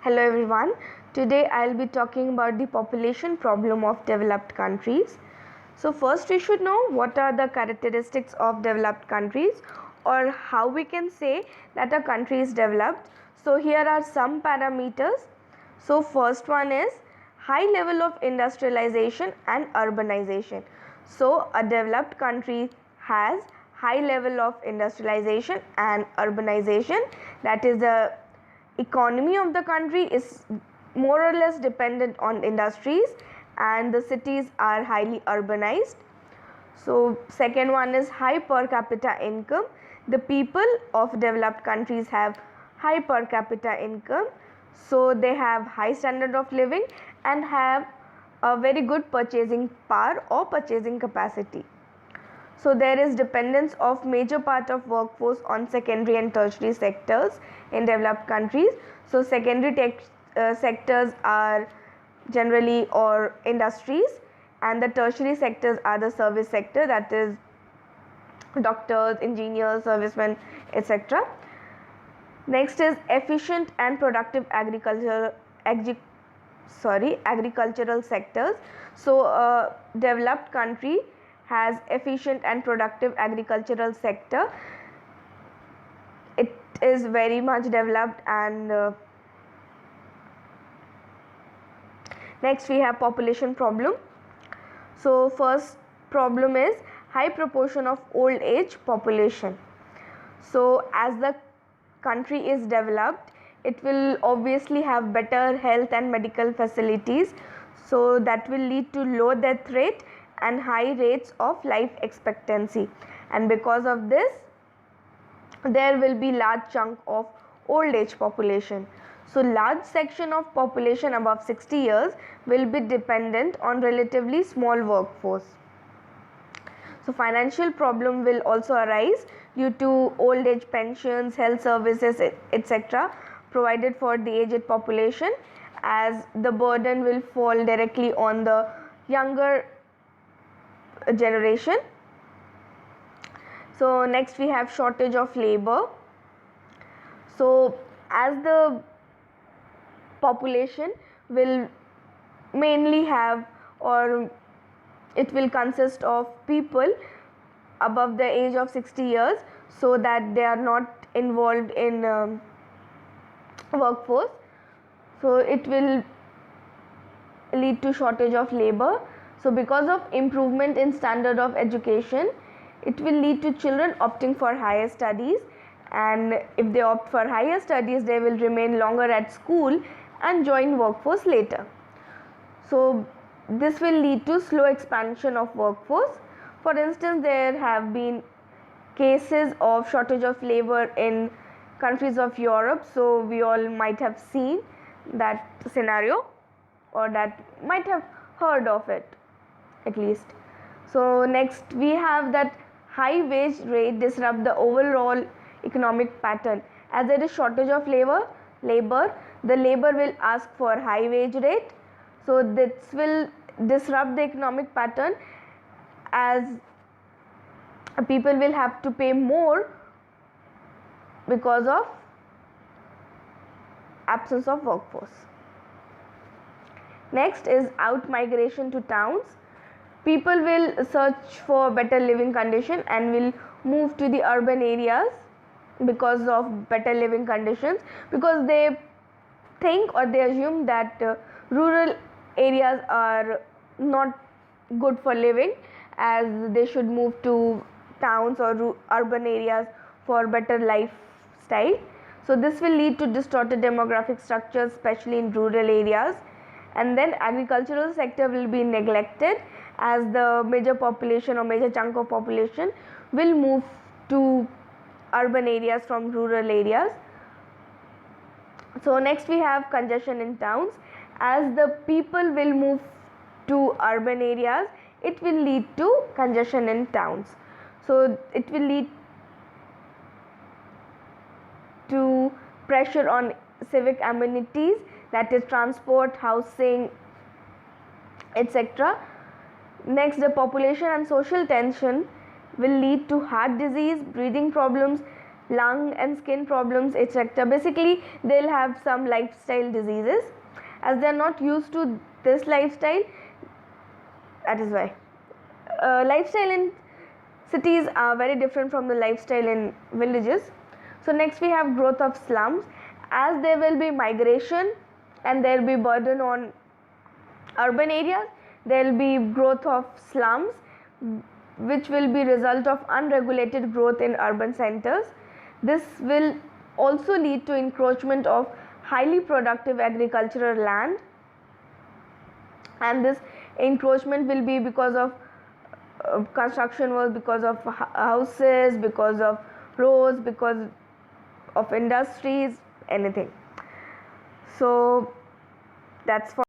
Hello everyone. Today I'll be talking about the population problem of developed countries. So first we should know what are the characteristics of developed countries or how we can say that a country is developed. So here are some parameters. So first one is high level of industrialization and urbanization. So a developed country has high level of industrialization and urbanization, that is the economy of the country is more or less dependent on industries and the cities are highly urbanized. So second one is high per capita income. The people of developed countries have high per capita income, so they have high standard of living and have a very good purchasing power or purchasing capacity. So there is dependence of major part of workforce on secondary and tertiary sectors in developed countries. So secondary sectors are generally or industries, and the tertiary sectors are the service sector, that is doctors, engineers, servicemen, etc. Next is efficient and productive agricultural sectors. So a developed country has efficient and productive agricultural sector. It is very much developed. And next we have population problem. So first problem is high proportion of old age population. So as the country is developed, it will obviously have better health and medical facilities, so that will lead to low death rate and high rates of life expectancy, and because of this there will be large chunk of old age population. So large section of population above 60 years will be dependent on relatively small workforce. So financial problem will also arise due to old age pensions, health services, etc. provided for the aged population, as the burden will fall directly on the younger generation. So next we have shortage of labor. So as the population will mainly have, or it will consist of people above the age of 60 years, so that they are not involved in workforce, so it will lead to shortage of labor. So because of improvement in standard of education, it will lead to children opting for higher studies, and if they opt for higher studies, they will remain longer at school and join workforce later. So this will lead to slow expansion of workforce. For instance, there have been cases of shortage of labor in countries of Europe, so we all might have seen that scenario, or that might have heard of it at least. So next we have that high wage rate disrupt the overall economic pattern. As there is shortage of labor, the labor will ask for high wage rate, so this will disrupt the economic pattern, as people will have to pay more because of absence of workforce. Next is out migration to towns. People will search for better living condition and will move to the urban areas because of better living conditions, because they think or they assume that rural areas are not good for living, as they should move to towns or urban areas for better lifestyle. So this will lead to distorted demographic structures, especially in rural areas. And then agricultural sector will be neglected, as the major population or major chunk of population will move to urban areas from rural areas. So next we have congestion in towns. As the people will move to urban areas, it will lead to congestion in towns. So it will lead to pressure on civic amenities, that is transport, housing, etc. Next, the population and social tension will lead to heart disease, breathing problems, lung and skin problems, etc. Basically, they'll have some lifestyle diseases as they are not used to this lifestyle. That is why lifestyle in cities are very different from the lifestyle in villages. So next we have growth of slums. As there will be migration and there will be burden on urban areas, there will be growth of slums, which will be result of unregulated growth in urban centers. This will also lead to encroachment of highly productive agricultural land, and this encroachment will be because of construction work, because of houses, because of roads, because of industries, anything. So that's for